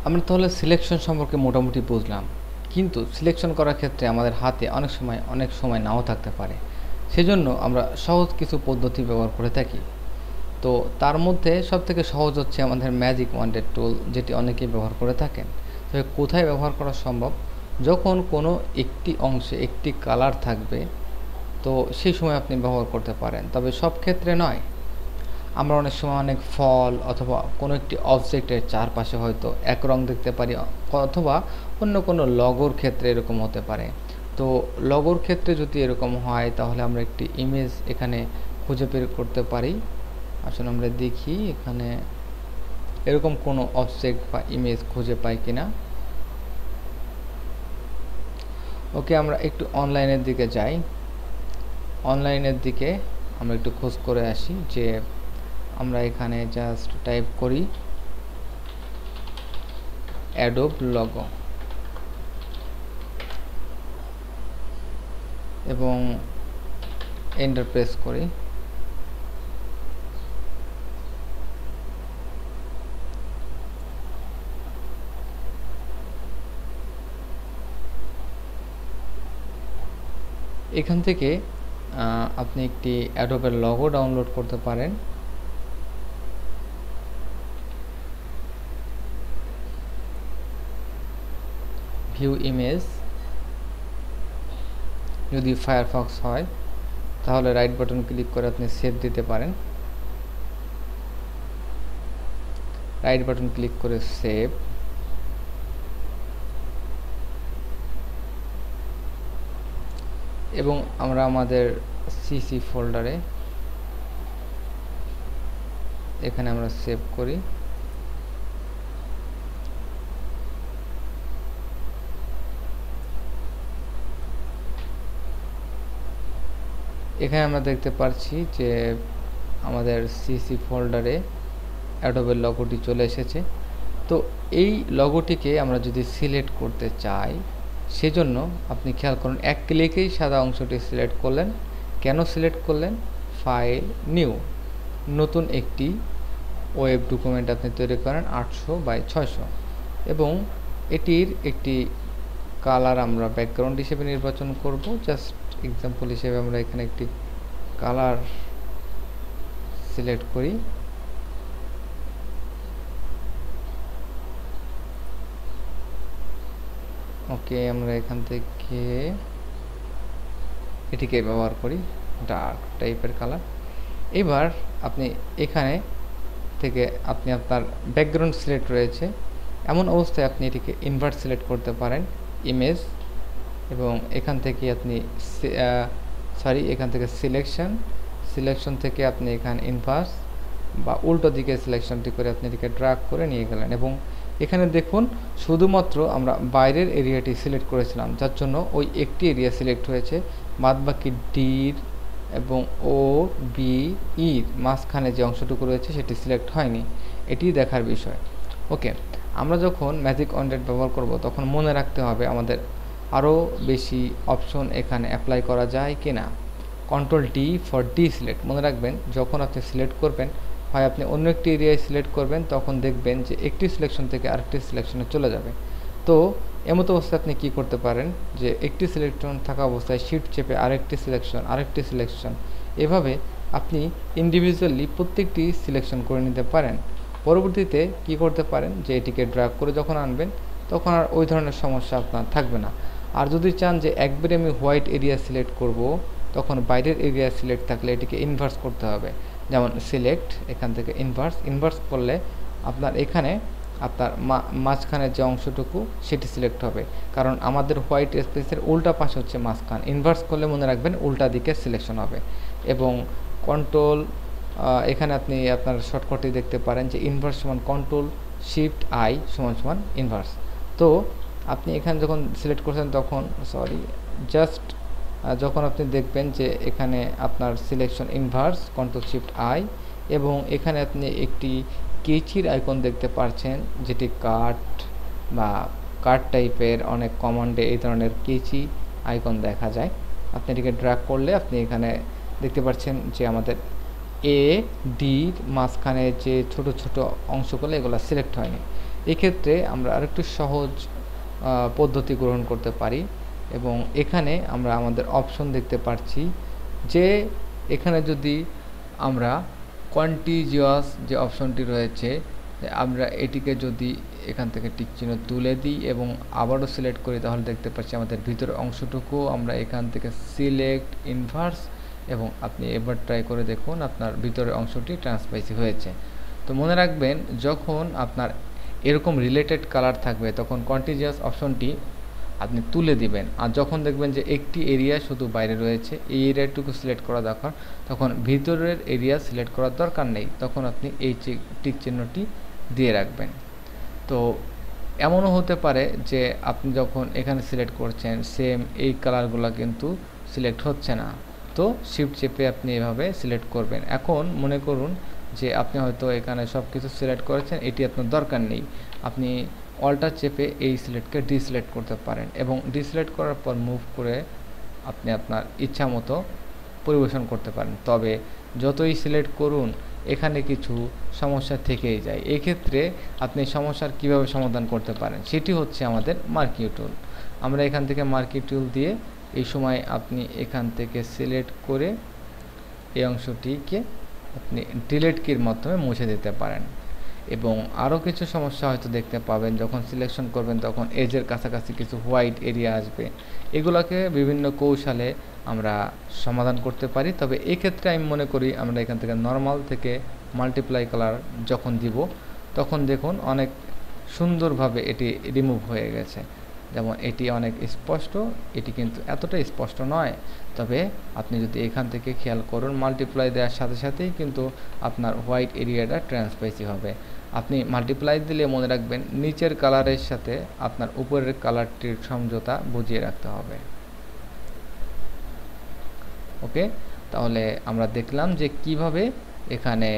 আমরা তাহলে সিলেকশন সম্পর্কে মোটামুটি বুঝলাম, কিন্তু সিলেকশন করার ক্ষেত্রে আমাদের হাতে অনেক সময় নাও থাকতে পারে। সেজন্য আমরা সহজ কিছু পদ্ধতি ব্যবহার করে থাকি। তো তার মধ্যে সবথেকে সহজ হচ্ছে আমাদের ম্যাজিক ওয়ান্ডের টুল, যেটি অনেকেই ব্যবহার করে থাকেন। তবে কোথায় ব্যবহার করা সম্ভব? যখন কোনো একটি অংশে একটি কালার থাকবে, তো সেই সময় আপনি ব্যবহার করতে পারেন, তবে সব ক্ষেত্রে নয়। আমরা অনেক সময় অনেক ফল অথবা কোনো একটি অবজেক্টের চারপাশে হয়তো এক রং দেখতে পারি, অথবা অন্য কোনো লগোর ক্ষেত্রে এরকম হতে পারে। তো লগোর ক্ষেত্রে যদি এরকম হয়, তাহলে আমরা একটি ইমেজ এখানে খুঁজে বের করতে পারি। আসলে আমরা দেখি এখানে এরকম কোনো অবজেক্ট বা ইমেজ খুঁজে পাই কিনা। ওকে, আমরা একটু অনলাইনের দিকে যাই। অনলাইনের দিকে আমরা একটু খোঁজ করে আসি, যে আমরা এখানে জাস্ট টাইপ করি অ্যাডোব লগো এবং এন্টার প্রেস করি। এখান থেকে আপনি একটি অ্যাডোবের লগো ডাউনলোড করতে পারেন। ভিউ ইমেজ, যদি ফায়ারফক্স হয় তাহলে রাইট বাটন ক্লিক করে আপনি সেভ দিতে পারেন। রাইট বাটন ক্লিক করে সেভ। এবং আমরা আমাদের সিসি ফোল্ডারে এখানে আমরা সেভ করি। এখানে আমরা দেখতে পাচ্ছি যে আমাদের সিসি ফোল্ডারে অ্যাডোবের লগোটি চলে এসেছে। তো এই লগোটিকে আমরা যদি সিলেক্ট করতে চাই, সেজন্য আপনি খেয়াল করুন, এক ক্লিকেই সাদা অংশটি সিলেক্ট করলেন। কেন সিলেক্ট করলেন? ফাইল, নিউ, নতুন একটি ওয়েব ডকুমেন্ট আপনি তৈরি করেন 800x600, এবং এটির একটি কালার আমরা ব্যাকগ্রাউন্ড হিসেবে নির্বাচন করব। জাস্ট এক্সাম্পল হিসেবে আমরা এখানে একটি কালার সিলেক্ট করি। ওকে, আমরা এখান থেকে এটিকে ব্যবহার করি ডার্ক টাইপের কালার। এবার আপনি এখানে থেকে আপনি আপনার ব্যাকগ্রাউন্ড সিলেক্ট রয়েছে, এমন অবস্থায় আপনি এটিকে ইনভার্ট সিলেক্ট করতে পারেন, ইমেজ, এবং এখান থেকে আপনি এখান থেকে সিলেকশন থেকে আপনি এখানে ইনভার্স বা উল্টো দিকে সিলেকশনটি করে আপনি এটিকে ড্র্যাগ করে নিয়ে গেলেন। এবং এখানে দেখুন, শুধুমাত্র আমরা বাইরের এরিয়াটি সিলেক্ট করেছিলাম, যার জন্য ওই একটি এরিয়া সিলেক্ট হয়েছে, বাদবাকি ডির এবং ও বি ইর মাঝখানে যে অংশটুকু রয়েছে সেটি সিলেক্ট হয়নি। এটি দেখার বিষয়। ওকে, আমরা যখন ম্যাজিক ওয়ান্ডেড ব্যবহার করব, তখন মনে রাখতে হবে আমাদের আরও বেশি অপশন এখানে অ্যাপ্লাই করা যায় কিনা। Control D for D select. মনে রাখবেন, যখন আপনি সিলেক্ট করবেন, হয় আপনি অন্য একটি এরিয়ায় সিলেক্ট করবেন, তখন দেখবেন যে একটি সিলেকশন থেকে আরেকটি সিলেকশনে চলে যাবে। তো এমত অবস্থায় আপনি কি করতে পারেন, যে একটি সিলেকশন থাকা অবস্থায় শিফট চেপে আরেকটি সিলেকশন, এভাবে আপনি ইন্ডিভিজুয়ালি প্রত্যেকটি সিলেকশন করে নিতে পারেন। পরবর্তীতে কি করতে পারেন, যে এটিকে ড্র্যাগ করে যখন আনবেন, তখন আর ওই ধরনের সমস্যা আপনার থাকবে না। আর যদি চান যে একবারে আমি হোয়াইট এরিয়া সিলেক্ট করব, তখন বাইরের এরিয়া সিলেক্ট থাকলে এটিকে ইনভার্স করতে হবে। যেমন সিলেক্ট, এখান থেকে ইনভার্স করলে আপনার এখানে আপনার মাঝখানের যে অংশটুকু সেটি সিলেক্ট হবে, কারণ আমাদের হোয়াইট স্পেসের উল্টা পাশে হচ্ছে মাঝখান। ইনভার্স করলে মনে রাখবেন উল্টা দিকে সিলেকশন হবে। এবং কন্ট্রোল, এখানে আপনি আপনার শর্টকাটে দেখতে পারেন যে ইনভার্স সমান কন্ট্রোল শিফট আই সমান ইনভার্স। তো আপনি এখানে যখন সিলেক্ট করছেন তখন যখন আপনি দেখবেন যে এখানে আপনার selection inverse control shift I, এবং এখানে আপনি একটি কেচির আইকন দেখতে পাচ্ছেন, যেটি কাট টাইপের অনেক কমান্ডে এই ধরনের কেচি আইকন দেখা যায়। আপনি এটিকে ড্র্যাগ করলে আপনি এখানে দেখতে পাচ্ছেন যে আমাদের এ ডির মাঝখানে যে ছোট ছোট অংশগুলো, এগুলো সিলেক্ট হয়নি। এক্ষেত্রে আমরা আরেকটু সহজ পদ্ধতি গ্রহণ করতে পারি এবং এখানে আমরা আমাদের অপশন দেখতে পাচ্ছি যে এখানে যদি আমরা কন্টিজিউয়াস যে অপশনটি রয়েছে আমরা এটিকে যদি এখান থেকে টিক চিহ্ন তুলে দিই এবং আবারও সিলেক্ট করি তাহলে দেখতে পাচ্ছি আমাদের ভিতরের অংশটুকু আমরা এখান থেকে সিলেক্ট ইনভার্স এবং আপনি এবার ট্রাই করে দেখুন আপনার ভিতরের অংশটি ট্রান্সপারেন্সি হয়েছে। তো মনে রাখবেন যখন আপনার এরকম রিলেটেড কালার থাকবে তখন কন্টিজিউয়াস অপশনটি আপনি তুলে দিবেন, আর যখন দেখবেন যে একটি এরিয়া শুধু বাইরে রয়েছে এই এরিয়াটুকু সিলেক্ট করা দরকার তখন ভিতরের এরিয়া সিলেক্ট করার দরকার নেই, তখন আপনি এই টিক চিহ্নটি দিয়ে রাখবেন। তো এমনও হতে পারে যে আপনি যখন এখানে সিলেক্ট করছেন সেম এই কালারগুলো কিন্তু সিলেক্ট হচ্ছে না, তো শিফট চেপে আপনি এভাবে সিলেক্ট করবেন। এখন মনে করুন যে আপনি হয়তো এখানে সব কিছু সিলেক্ট করেছেন, এটি আপনার দরকার নেই, আপনি অল্টার চেপে এই সিলেক্টকে ডিসিলেক্ট করতে পারেন এবং ডিসিলেক্ট করার পর মুভ করে আপনি আপনার ইচ্ছা মতো পরিবেশন করতে পারেন। তবে যতই সিলেক্ট করুন এখানে কিছু সমস্যা থেকেই যায়। এই ক্ষেত্রে আপনি সমস্যার কিভাবে সমাধান করতে পারেন সেটি হচ্ছে আমাদের মার্কিং টুল। আমরা এখান থেকে মার্কিং টুল দিয়ে এই সময় আপনি এখান থেকে সিলেক্ট করে এই অংশটিকে আপনি ডিলিট কির মাধ্যমে মুছে দিতে পারেন। এবং আরও কিছু সমস্যা হয়তো দেখতে পাবেন যখন সিলেকশন করবেন তখন এজের কাছাকাছি কিছু হোয়াইট এরিয়া আসবে, এগুলোকে বিভিন্ন কৌশলে আমরা সমাধান করতে পারি। তবে এই ক্ষেত্রে আমি মনে করি আমরা এখান থেকে নর্মাল থেকে মাল্টিপ্লাই কালার যখন দিব তখন দেখুন অনেক সুন্দরভাবে এটি রিমুভ হয়ে গেছে। যেমন এটি অনেক স্পষ্ট, এটি কিন্তু এতটা স্পষ্ট নয়, তবে আপনি যদি এখান থেকে খেয়াল করুন মাল্টিপ্লাই দেওয়ার সাথে সাথেই কিন্তু আপনার হোয়াইট এরিয়াটা ট্রান্সপারেন্সি হবে। আপনি মাল্টিপ্লাই দিলে মনে রাখবেন নিচের কালারের সাথে আপনার উপরের কালারটির সমঝোতা বুঝিয়ে রাখতে হবে। ওকে, তাহলে আমরা দেখলাম যে কিভাবে এখানে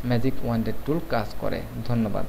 ম্যাজিক ওয়ান্ডেড টুল কাজ করে। ধন্যবাদ।